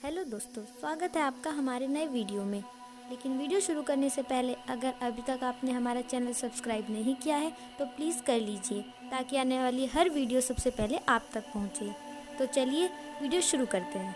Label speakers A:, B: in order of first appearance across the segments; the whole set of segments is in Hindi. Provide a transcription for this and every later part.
A: हेलो दोस्तों, स्वागत है आपका हमारे नए वीडियो में। लेकिन वीडियो शुरू करने से पहले अगर अभी तक आपने हमारा चैनल सब्सक्राइब नहीं किया है तो प्लीज़ कर लीजिए ताकि आने वाली हर वीडियो सबसे पहले आप तक पहुंचे। तो चलिए वीडियो शुरू करते हैं।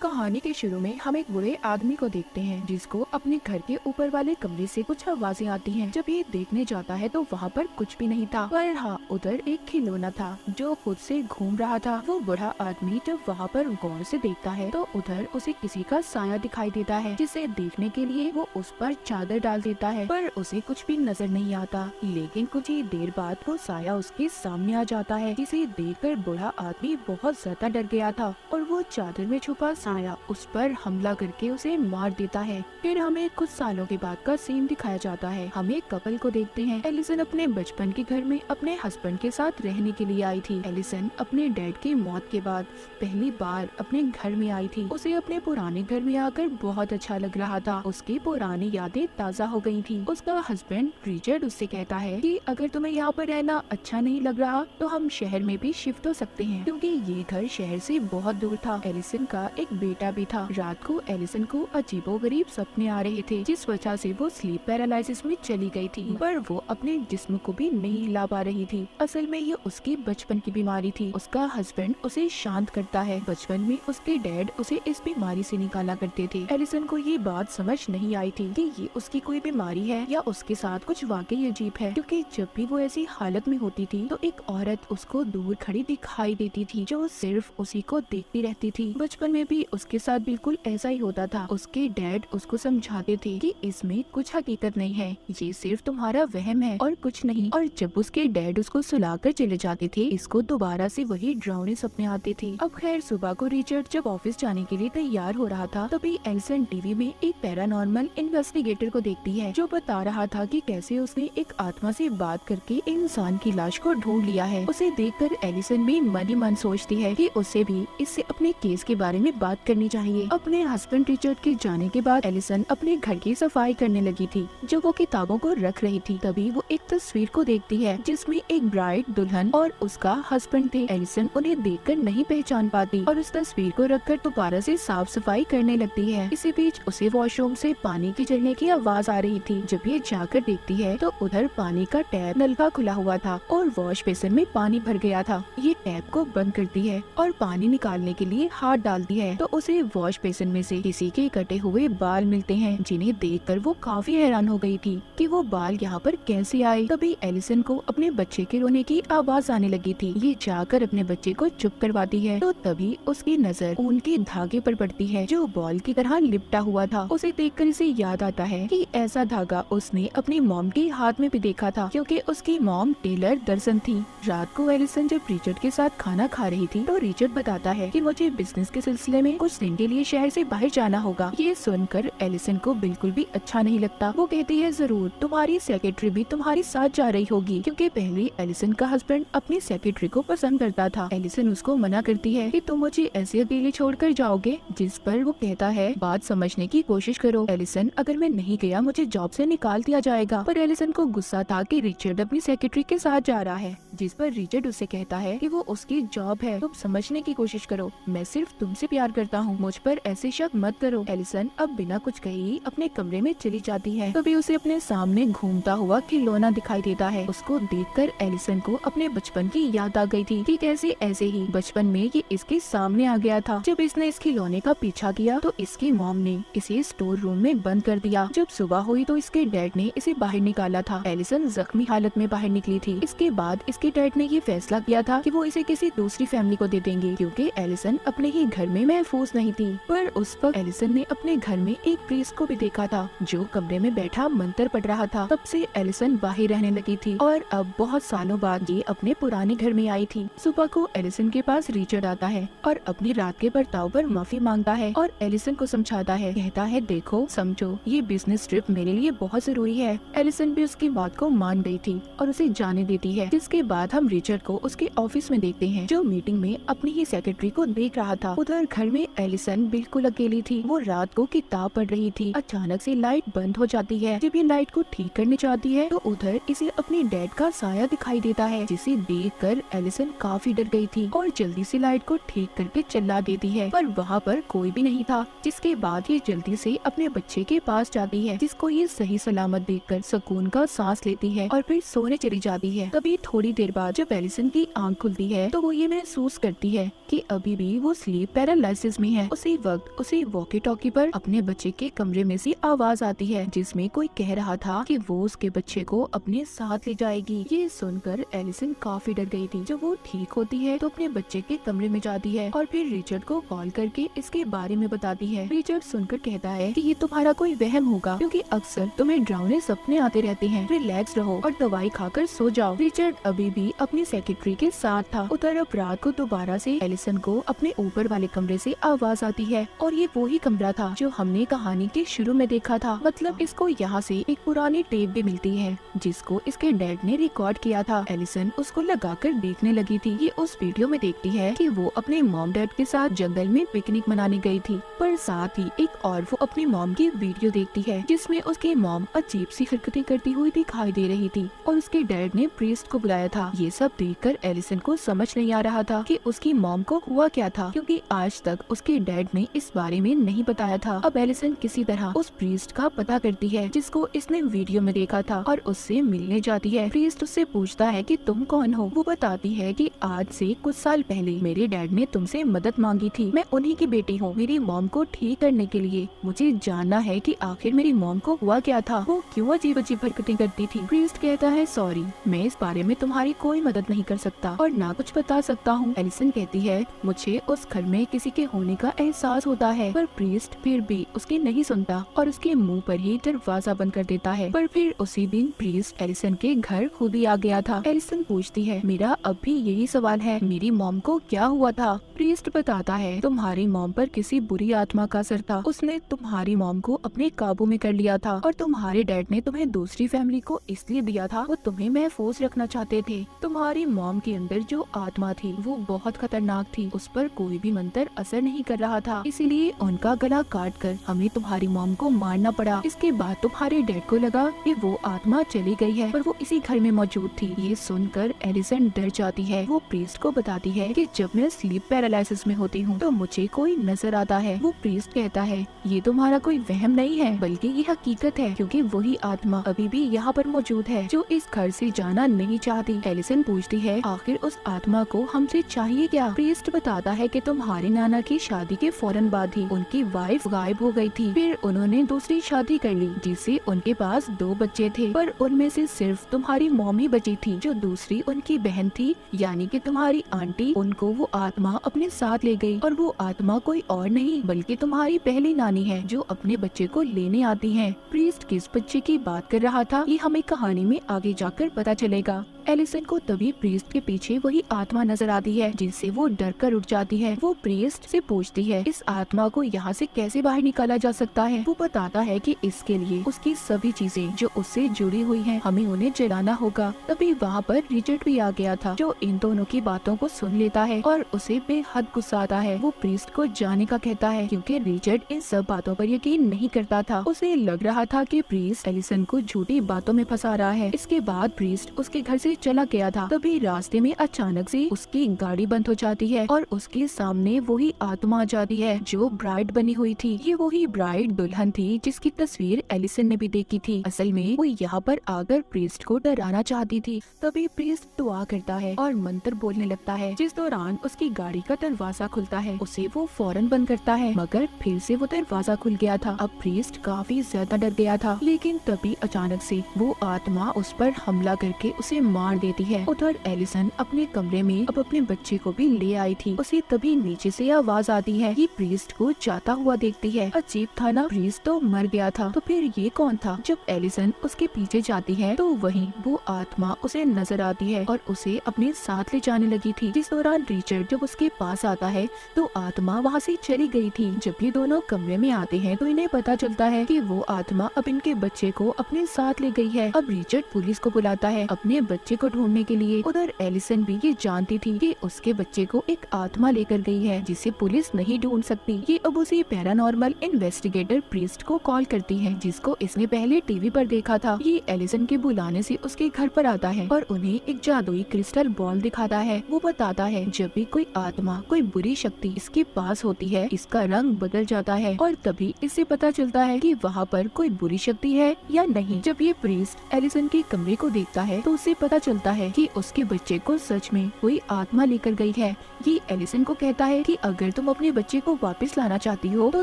B: कहानी के शुरू में हम एक बूढ़े आदमी को देखते हैं जिसको अपने घर के ऊपर वाले कमरे से कुछ आवाजें आती हैं। जब ये देखने जाता है तो वहाँ पर कुछ भी नहीं था, पर हाँ उधर एक खिलौना था जो खुद से घूम रहा था। वो बूढ़ा आदमी जब वहाँ पर गौर से देखता है तो उधर उसे किसी का साया दिखाई देता है, जिसे देखने के लिए वो उस पर चादर डाल देता है, पर उसे कुछ भी नजर नहीं आता। लेकिन कुछ ही देर बाद वो साया उसके सामने आ जाता है, जिसे देखकर बूढ़ा आदमी बहुत ज्यादा डर गया था और वो चादर में छुपा साया उस पर हमला करके उसे मार देता है। फिर हमें कुछ सालों के बाद का सीन दिखाया जाता है। हम एक कपल को देखते हैं। एलिसन अपने बचपन के घर में अपने हस्बैंड के साथ रहने के लिए आई थी। एलिसन अपने डैड की मौत के बाद पहली बार अपने घर में आई थी। उसे अपने पुराने घर में आकर बहुत अच्छा लग रहा था। उसकी पुरानी यादें ताज़ा हो गई थी। उसका हस्बैंड रिचर्ड उससे कहता है कि अगर तुम्हें यहाँ पर रहना अच्छा नहीं लग रहा तो हम शहर में भी शिफ्ट हो सकते हैं, क्योंकि ये घर शहर से बहुत दूर था। एलिसन का एक बेटा भी था। रात को एलिसन को अजीबोगरीब सपने आ रहे थे, जिस वजह से वो स्लीप पैरालिसिस में चली गई थी, पर वो अपने जिस्म को भी नहीं हिला पा रही थी। असल में ये उसकी बचपन की बीमारी थी। उसका हस्बैंड उसे शांत करता है। बचपन में उसके डैड उसे इस बीमारी से निकाला करते थे। एलिसन को ये बात समझ नहीं आई थी कि ये उसकी कोई बीमारी है या उसके साथ कुछ वाकई अजीब है, क्योंकि जब भी वो ऐसी हालत में होती थी तो एक औरत उसको दूर खड़ी दिखाई देती थी जो सिर्फ उसी को देखती रहती थी। बचपन में भी उसके साथ बिल्कुल ऐसा ही होता था। उसके डैड उसको समझाते थे कि इसमें कुछ हकीकत नहीं है, ये सिर्फ तुम्हारा वहम है और कुछ नहीं। और जब उसके डैड उसको सुलाकर चले जाते थे, इसको दोबारा से वही डरावने सपने आते थे। अब खैर सुबह को रिचर्ड जब ऑफिस जाने के लिए तैयार हो रहा था, तभी एलिसन टीवी में एक पैरानॉर्मल इन्वेस्टिगेटर को देखती है जो बता रहा था कि कैसे उसने एक आत्मा से बात करके इंसान की लाश को ढूंढ लिया है। उसे देखकर एलिसन भी मन ही मन सोचती है कि उसे भी इससे अपने केस के बारे में बात करनी चाहिए। अपने हस्बैंड रिचर्ड के जाने के बाद एलिसन अपने घर की सफाई करने लगी थी, जो वो किताबों को रख रही थी। तभी वो एक तस्वीर को देखती है जिसमें एक ब्राइड, दुल्हन और उसका हस्बैंड थे। एलिसन उन्हें देखकर नहीं पहचान पाती और उस तस्वीर को रखकर दोबारा से साफ सफाई करने लगती है। इसी बीच उसे वॉशरूम से पानी की चलने की आवाज आ रही थी। जब ये जाकर देखती है तो उधर पानी का टैप नलका खुला हुआ था और वॉश बेसिन में पानी भर गया था। ये टैप को बंद करती है और पानी निकालने के लिए हाथ डालती है तो उसे वॉश बेसिन में से किसी के कटे हुए बाल मिलते हैं, जिन्हें देखकर वो काफी हैरान हो गई थी कि वो बाल यहाँ पर कैसे आए। तभी एलिसन को अपने बच्चे के रोने की आवाज आने लगी थी। ये जाकर अपने बच्चे को चुप करवाती है तो तभी उसकी नजर ऊन के धागे पर पड़ती है जो बॉल की तरह लिपटा हुआ था। उसे देखकर इसे याद आता है कि ऐसा धागा उसने अपनी मॉम के हाथ में भी देखा था, क्योंकि उसकी मॉम टेलर दर्जन थी। रात को एलिसन जब रिचर्ड के साथ खाना खा रही थी तो रिचर्ड बताता है कि मुझे बिजनेस के सिलसिले में कुछ दिन के लिए शहर से बाहर जाना होगा। ये सुनकर एलिसन को बिल्कुल भी अच्छा नहीं लगता। वो कहती है जरूर, तुम्हारी सेक्रेटरी भी तुम्हारे साथ जा रही होगी, क्योंकि पहले एलिसन का हस्बैंड अपनी सेक्रेटरी को पसंद करता था। एलिसन उसको मना करती है कि तुम मुझे ऐसे अकेले छोड़कर जाओगे, जिस पर वो कहता है बात समझने की कोशिश करो एलिसन, अगर मैं नहीं गया मुझे जॉब से निकाल दिया जाएगा। पर एलिसन को गुस्सा था कि रिचर्ड अपनी सेक्रेटरी के साथ जा रहा है, जिस पर रिचर्ड उससे कहता है कि वो उसकी जॉब है, तुम समझने की कोशिश करो, मैं सिर्फ तुमसे प्यार करता हूँ, मुझ पर ऐसे शक मत करो। एलिसन अब बिना कुछ कहे ही अपने कमरे में चली जाती है। तभी उसे अपने सामने घूमता हुआ खिलौना दिखाई देता है। उसको देखकर एलिसन को अपने बचपन की याद आ गई थी कि कैसे ऐसे ही बचपन में ये इसके सामने आ गया था। जब इसने इस खिलौने का पीछा किया तो इसकी मॉम ने इसे स्टोर रूम में बंद कर दिया। जब सुबह हुई तो इसके डैड ने इसे बाहर निकाला था। एलिसन जख्मी हालत में बाहर निकली थी। इसके बाद इसके डैड ने ये फैसला किया था कि वो इसे किसी दूसरी फैमिली को दे देंगे, क्योंकि एलिसन अपने ही घर में महफूज नहीं थी। पर उस वक्त एलिसन ने अपने घर में एक प्रीस्ट को भी देखा था जो कमरे में बैठा मंत्र पढ़ रहा था। तब से एलिसन बाहर रहने लगी थी और अब बहुत सालों बाद ये अपने पुराने घर में आई थी। सुबह को एलिसन के पास रिचर्ड आता है और अपनी रात के बर्ताव पर माफी मांगता है और एलिसन को समझाता है। कहता है देखो समझो, ये बिजनेस ट्रिप मेरे लिए बहुत जरूरी है। एलिसन भी उसकी बात को मान गई थी और उसे जाने देती है। जिसके बाद हम रिचर्ड को उसके ऑफिस में देखते हैं जो मीटिंग में अपनी ही सेक्रेटरी को देख रहा था। उधर घर में में एलिसन बिल्कुल अकेली थी। वो रात को किताब पढ़ रही थी। अचानक से लाइट बंद हो जाती है। जब ये लाइट को ठीक करने जाती है तो उधर इसे अपने डैड का साया दिखाई देता है, जिसे देखकर एलिसन काफी डर गई थी और जल्दी से लाइट को ठीक करके चला देती है, पर वहाँ पर कोई भी नहीं था। जिसके बाद ये जल्दी से अपने बच्चे के पास जाती है, जिसको ये सही सलामत देखकर सुकून का सांस लेती है और फिर सोने चली जाती है। तभी थोड़ी देर बाद जब एलिसन की आंख खुलती है तो वो ये महसूस करती है कि अभी भी वो स्लीप पैरालिसिस में है। उसी वक्त उसे वॉकी टॉकी पर अपने बच्चे के कमरे में से आवाज आती है, जिसमें कोई कह रहा था कि वो उसके बच्चे को अपने साथ ले जाएगी। ये सुनकर एलिसन काफी डर गई थी। जब वो ठीक होती है तो अपने बच्चे के कमरे में जाती है और फिर रिचर्ड को कॉल करके इसके बारे में बताती है। रिचर्ड सुनकर कहता है कि ये तुम्हारा कोई वहम होगा, क्योंकि अक्सर तुम्हें डरावने सपने आते रहते हैं। रिलैक्स रहो और दवाई खाकर सो जाओ। रिचर्ड अभी भी अपनी सेक्रेटरी के साथ था। उधर अब रात को दोबारा से एलिसन को अपने ऊपर वाले कमरे से आवाज आती है और ये वही कमरा था जो हमने कहानी के शुरू में देखा था। मतलब इसको यहाँ से एक पुरानी टेप भी मिलती है जिसको इसके डैड ने रिकॉर्ड किया था। एलिसन उसको लगाकर देखने लगी थी। ये उस वीडियो में देखती है कि वो अपने मॉम डैड के साथ जंगल में पिकनिक मनाने गई थी, पर साथ ही एक और वो अपनी मॉम की वीडियो देखती है जिसमें उसकी मॉम अजीब सी हरकतें करती हुई दिखाई दे रही थी और उसके डैड ने प्रीस्ट को बुलाया था। ये सब देखकर एलिसन को समझ नहीं आ रहा था कि उसकी मॉम को हुआ क्या था, क्योंकि आज तक उसके डैड ने इस बारे में नहीं बताया था। अब एलिसन किसी तरह उस प्रीस्ट का पता करती है जिसको इसने वीडियो में देखा था और उससे मिलने जाती है। प्रीस्ट उससे पूछता है कि तुम कौन हो। वो बताती है कि आज से कुछ साल पहले मेरे डैड ने तुमसे मदद मांगी थी। मैं उन्हीं की बेटी हूँ। मेरी मॉम को ठीक करने के लिए मुझे जानना है कि आखिर मेरी मॉम को हुआ क्या था, वो क्यों अजीब अजीब हरकतें करती थी। प्रीस्ट कहता है सॉरी, मैं इस बारे में तुम्हारी कोई मदद नहीं कर सकता और ना कुछ बता सकता हूँ। एलिसन कहती है मुझे उस घर में किसी के होने का एहसास होता है, पर प्रीस्ट फिर भी उसकी नहीं सुनता और उसके मुंह पर ही दरवाजा बंद कर देता है। पर फिर उसी दिन प्रीस्ट एलिसन के घर खुद ही आ गया था। एलिसन पूछती है मेरा अब भी यही सवाल है, मेरी मॉम को क्या हुआ था। प्रीस्ट बताता है तुम्हारी मॉम पर किसी बुरी आत्मा का असर था। उसने तुम्हारी मॉम को अपने काबू में कर लिया था और तुम्हारे डैड ने तुम्हें दूसरी फैमिली को इसलिए दिया था, वो तुम्हें महफूज रखना चाहते थे। तुम्हारी मॉम के अंदर जो आत्मा थी वो बहुत खतरनाक थी। उस पर कोई भी मंत्र असर नहीं कर रहा था, इसीलिए उनका गला काट कर हमें तुम्हारी मॉम को मारना पड़ा। इसके बाद तुम्हारे डैड को लगा कि वो आत्मा चली गई है, पर वो इसी घर में मौजूद थी। ये सुनकर एलिसन डर जाती है। वो प्रीस्ट को बताती है कि जब मैं स्लीप पैरालिसिस में होती हूँ तो मुझे कोई नजर आता है। वो प्रीस्ट कहता है ये तुम्हारा कोई वहम नहीं है, बल्कि ये हकीकत है, क्योंकि वही आत्मा अभी भी यहाँ पर मौजूद है जो इस घर से जाना नहीं चाहती। एलिसन पूछती है आखिर उस आत्मा को हमसे चाहिए क्या। प्रीस्ट बताता है कि तुम्हारे नाना की शादी के फौरन बाद ही उनकी वाइफ गायब हो गई थी। फिर उन्होंने दूसरी शादी कर ली जिससे उनके पास 2 बच्चे थे, पर उनमें से सिर्फ तुम्हारी मॉम ही बची थी। जो दूसरी उनकी बहन थी यानी कि तुम्हारी आंटी, उनको वो आत्मा अपने साथ ले गई और वो आत्मा कोई और नहीं बल्कि तुम्हारी पहली नानी है जो अपने बच्चे को लेने आती है। प्रीस्ट किस बच्चे की बात कर रहा था ये हमें कहानी में आगे जाकर पता चलेगा। एलिसन को तभी प्रीस्ट के पीछे वही आत्मा नजर आती है जिससे वो डर कर उठ जाती है। वो प्रीस्ट से पूछती है इस आत्मा को यहाँ से कैसे बाहर निकाला जा सकता है। वो बताता है कि इसके लिए उसकी सभी चीजें जो उससे जुड़ी हुई हैं हमें उन्हें जलाना होगा। तभी वहाँ पर रिचर्ड भी आ गया था जो इन दोनों की बातों को सुन लेता है और उसे बेहद गुस्सा आता है। वो प्रीस्ट को जाने का कहता है क्योंकि रिचर्ड इन सब बातों पर यकीन नहीं करता था। उसे लग रहा था कि प्रीस्ट एलिसन को झूठी बातों में फंसा रहा है। इसके बाद प्रीस्ट उसके घर से चला गया था। तभी रास्ते में अचानक से उसकी गाड़ी बंद हो जाती है और उसके सामने वही आत्मा आ जाती है जो ब्राइड बनी हुई थी। ये वही ब्राइड दुल्हन थी जिसकी तस्वीर एलिसन ने भी देखी थी। असल में वो यहाँ पर आकर प्रीस्ट को डराना चाहती थी। तभी प्रीस्ट दुआ करता है और मंत्र बोलने लगता है, जिस दौरान उसकी गाड़ी का दरवाजा खुलता है। उसे वो फौरन बंद करता है मगर फिर से वो दरवाजा खुल गया था। अब प्रीस्ट काफी ज्यादा डर गया था, लेकिन तभी अचानक से वो आत्मा उस पर हमला करके उसे मार देती है। उधर एलिसन अपने कमरे में अब अपने बच्चे को भी ले आई थी। उसे तभी नीचे से आवाज आती है। ये प्रीस्ट को जाता हुआ देखती है। अजीब था ना, प्रीस्ट तो मर गया था, तो फिर ये कौन था। जब एलिसन उसके पीछे जाती है तो वहीं वो आत्मा उसे नजर आती है और उसे अपने साथ ले जाने लगी थी। जिस दौरान रिचर्ड जब उसके पास आता है तो आत्मा वहाँ से चली गई थी। जब ये दोनों कमरे में आते हैं तो इन्हें पता चलता है कि वो आत्मा अब इनके बच्चे को अपने साथ ले गई है। अब रिचर्ड पुलिस को बुलाता है। अपने बच्चे बच्चे को ढूंढने के लिए। उधर एलिसन भी ये जानती थी कि उसके बच्चे को एक आत्मा लेकर गई है जिसे पुलिस नहीं ढूंढ सकती। ये अब उसी पैरानॉर्मल इन्वेस्टिगेटर प्रीस्ट को कॉल करती है जिसको इसने पहले टीवी पर देखा था। ये एलिसन के बुलाने से उसके घर पर आता है और उन्हें एक जादुई क्रिस्टल बॉल दिखाता है। वो बताता है जब भी कोई आत्मा, कोई बुरी शक्ति इसके पास होती है, इसका रंग बदल जाता है और तभी इससे पता चलता है कि वहाँ पर कोई बुरी शक्ति है या नहीं। जब ये प्रीस्ट एलिसन के कमरे को देखता है तो उसे पता चलता है कि उसके बच्चे को सच में कोई आत्मा लेकर गई है। ये एलिसन को कहता है कि अगर तुम अपने बच्चे को वापस लाना चाहती हो तो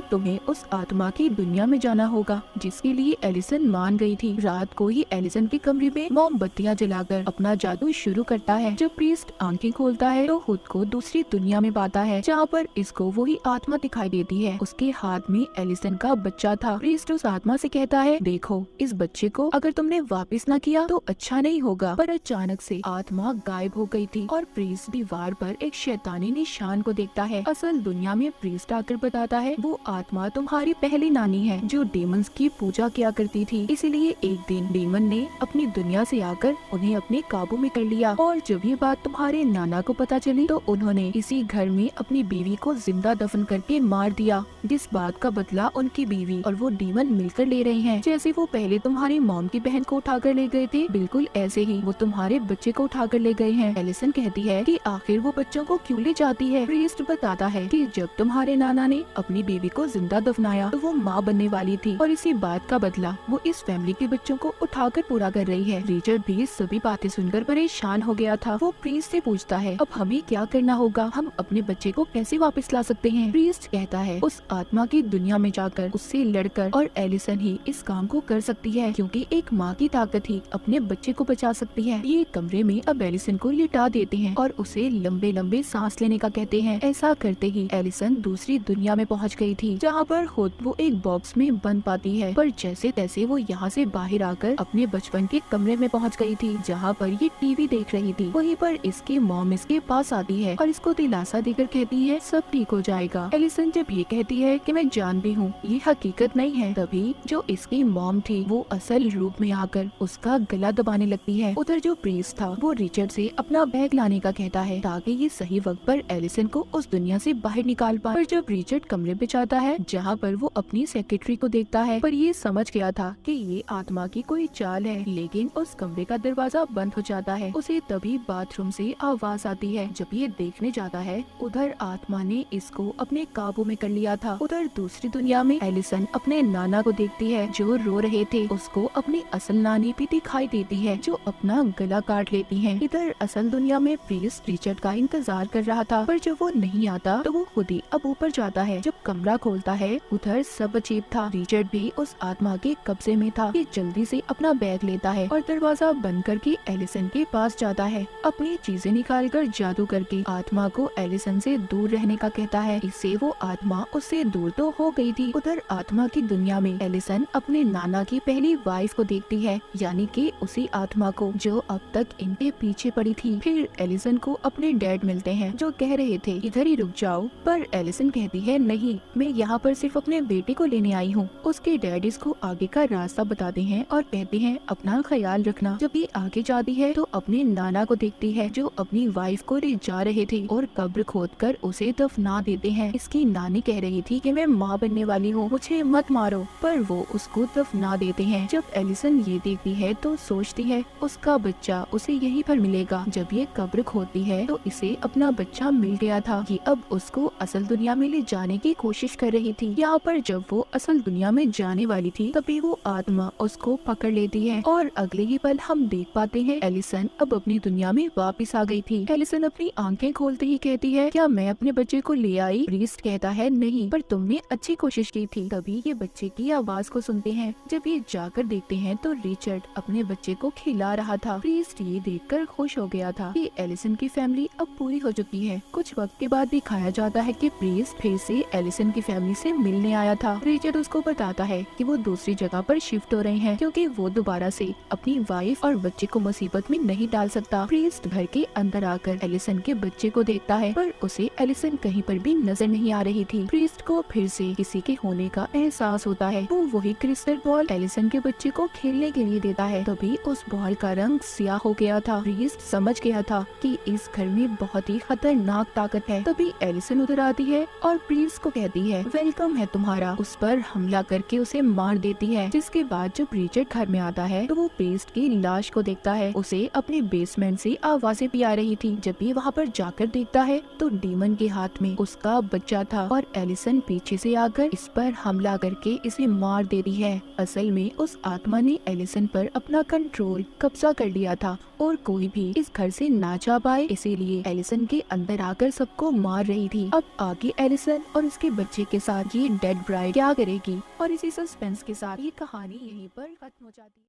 B: तुम्हें उस आत्मा की दुनिया में जाना होगा, जिसके लिए एलिसन मान गई थी। रात को ही एलिसन के कमरे में मोमबत्तियां जलाकर अपना जादू शुरू करता है। जब प्रीस्ट आंखें खोलता है तो खुद को दूसरी दुनिया में पाता है जहाँ पर इसको वही आत्मा दिखाई देती है। उसके हाथ में एलिसन का बच्चा था। प्रीस्ट उस आत्मा से कहता है, देखो इस बच्चे को अगर तुमने वापस न किया तो अच्छा नहीं होगा। पर अचानक से आत्मा गायब हो गई थी और प्रीस्ट दीवार पर एक शैतानी निशान को देखता है। असल दुनिया में प्रीस्ट आकर बताता है वो आत्मा तुम्हारी पहली नानी है जो डेमंस की पूजा किया करती थी। इसीलिए एक दिन डेमन ने अपनी दुनिया से आकर उन्हें अपने काबू में कर लिया और जब ये बात तुम्हारे नाना को पता चली तो उन्होंने इसी घर में अपनी बीवी को जिंदा दफन करके मार दिया, जिस बात का बदला उनकी बीवी और वो डेमन मिलकर ले रहे हैं। जैसे वो पहले तुम्हारी मॉम की बहन को उठाकर ले गए थे, बिल्कुल ऐसे ही वो तुम्हारे बच्चे को उठाकर ले गए हैं। एलिसन कहती है कि आखिर वो बच्चों को क्यों ले जाती है। प्रीस्ट बताता है कि जब तुम्हारे नाना ने अपनी बीवी को जिंदा दफनाया तो वो माँ बनने वाली थी और इसी बात का बदला वो इस फैमिली के बच्चों को उठाकर पूरा कर रही है। रिचर्ड भी सभी बातें सुनकर परेशान हो गया था। वो प्रीस्ट से पूछता है अब हमें क्या करना होगा, हम अपने बच्चे को कैसे वापस ला सकते हैं। प्रीस्ट कहता है उस आत्मा की दुनिया में जाकर उससे लड़कर, और एलिसन ही इस काम को कर सकती है क्योंकि एक माँ की ताकत ही अपने बच्चे को बचा सकती है। ये कमरे में अब एलिसन को लिटा देते हैं और उसे लंबे लंबे सांस लेने का कहते हैं। ऐसा करते ही एलिसन दूसरी दुनिया में पहुंच गई थी जहाँ पर खुद वो एक बॉक्स में बंद पाती है। पर जैसे तैसे वो यहाँ से बाहर आकर अपने बचपन के कमरे में पहुँच गई थी जहाँ पर ये टीवी देख रही थी। वहीं पर इसकी मॉम इसके पास आती है और इसको दिलासा देकर कहती है सब ठीक हो जाएगा। एलिसन जब ये कहती है कि मैं जानती हूँ ये हकीकत नहीं है, तभी जो इसकी मॉम थी वो असल रूप में आकर उसका गला दबाने लगती है। उधर जो प्रीस्ट था वो रिचर्ड से अपना बैग लाने का कहता है ताकि ये सही वक्त पर एलिसन को उस दुनिया से बाहर निकाल पाए। पर जब रिचर्ड कमरे पे जाता है जहाँ पर वो अपनी सेक्रेटरी को देखता है, पर ये समझ गया था कि ये आत्मा की कोई चाल है, लेकिन उस कमरे का दरवाजा बंद हो जाता है। उसे तभी बाथरूम से आवाज आती है। जब ये देखने जाता है उधर आत्मा ने इसको अपने काबू में कर लिया था। उधर दूसरी दुनिया में एलिसन अपने नाना को देखती है जो रो रहे थे। उसको अपनी असल नानी भी दिखाई देती है जो अपना गला काट लेती है। इधर असल दुनिया में प्रीस्ट रिचर्ड का इंतजार कर रहा था, पर जब वो नहीं आता तो वो खुद ही अब ऊपर जाता है। जब कमरा खोलता है उधर सब अजीब था। रिचर्ड भी उस आत्मा के कब्जे में था। ये जल्दी से अपना बैग लेता है और दरवाजा बंद करके एलिसन के पास जाता है। अपनी चीजें निकालकर जादू करके आत्मा को एलिसन से दूर रहने का कहता है। इससे वो आत्मा उससे दूर तो हो गई थी। उधर आत्मा की दुनिया में एलिसन अपने नाना की पहली वाइफ को देखती है, यानी कि उसी आत्मा को जो अब तक इनके पीछे पड़ी थी। फिर एलिसन को अपने डैड मिलते हैं जो कह रहे थे इधर ही रुक जाओ, पर एलिसन कहती है नहीं, मैं यहाँ पर सिर्फ अपने बेटे को लेने आई हूँ। उसके डैड इसको आगे का रास्ता बताते हैं और कहते हैं अपना ख्याल रखना। जब ये आगे जाती है तो अपने नाना को देखती है जो अपनी वाइफ को ले जा रहे थे और कब्र खोदकर उसे दफना देते हैं। इसकी नानी कह रही थी कि मैं माँ बनने वाली हूँ, मुझे मत मारो, पर वो उसको दफना देते हैं। जब एलिसन ये देखती है तो सोचती है उसका बच्चा उसे यहीं पर मिलेगा। जब ये कब्र खोदती है तो इसे अपना बच्चा मिल गया था। ये अब उसको असल दुनिया में ले जाने की कोशिश कर रही थी। यहाँ पर जब वो असल दुनिया में जाने वाली थी तभी वो आत्मा उसको पकड़ लेती है और अगले ही पल हम देख पाते हैं एलिसन अब अपनी दुनिया में वापस आ गई थी। एलिसन अपनी आंखें खोलते ही कहती है क्या मैं अपने बच्चे को ले आई। प्रीस्ट कहता है नहीं, पर तुमने अच्छी कोशिश की थी। तभी ये बच्चे की आवाज को सुनते हैं। जब ये जाकर देखते हैं तो रिचर्ड अपने बच्चे को खिला रहा था। प्रीस्ट ये देखकर खुश हो गया था कि एलिसन की फैमिली अब पूरी हो चुकी है। कुछ वक्त के बाद दिखाया जाता है कि प्रीस्ट फिर से एलिसन की फैमिली से मिलने आया था। रिचर्ड उसको बताता है कि वो दूसरी जगह पर शिफ्ट हो रहे हैं क्योंकि वो दोबारा से अपनी वाइफ और बच्चे को मुसीबत में नहीं डाल सकता। प्रीस्ट घर के अंदर आकर एलिसन के बच्चे को देखता है, पर उसे एलिसन कहीं पर भी नजर नहीं आ रही थी। प्रीस्ट को फिर से किसी के होने का एहसास होता है। वो वही क्रिस्टल बॉल एलिसन के बच्चे को खेलने के लिए देता है। तभी उस बॉल का रंग स्याह हो गया था। प्रीस्ट समझ गया था कि इस घर में बहुत ही खतरनाक ताकत है। तभी एलिसन उधर आती है और प्रीस्ट को कहती है वेलकम है तुम्हारा। उस पर हमला करके उसे मार देती है। जिसके बाद जब रिचर्ड घर में आता है तो वो प्रीस्ट की लाश को देखता है। उसे अपने बेसमेंट से आवाजें भी आ रही थी। जब भी वहाँ पर जाकर देखता है तो डीमन के हाथ में उसका बच्चा था और एलिसन पीछे से आकर इस पर हमला करके इसे मार देती है। असल में उस आत्मा ने एलिसन पर अपना कंट्रोल कब्जा कर लिया था और कोई भी इस घर से ना जा पाए, इसीलिए एलिसन के अंदर आकर सबको मार रही थी। अब आगे एलिसन और इसके बच्चे के साथ ये डेड ब्राइड क्या करेगी, और इसी सस्पेंस के साथ ये कहानी यहीं पर खत्म हो जाती है।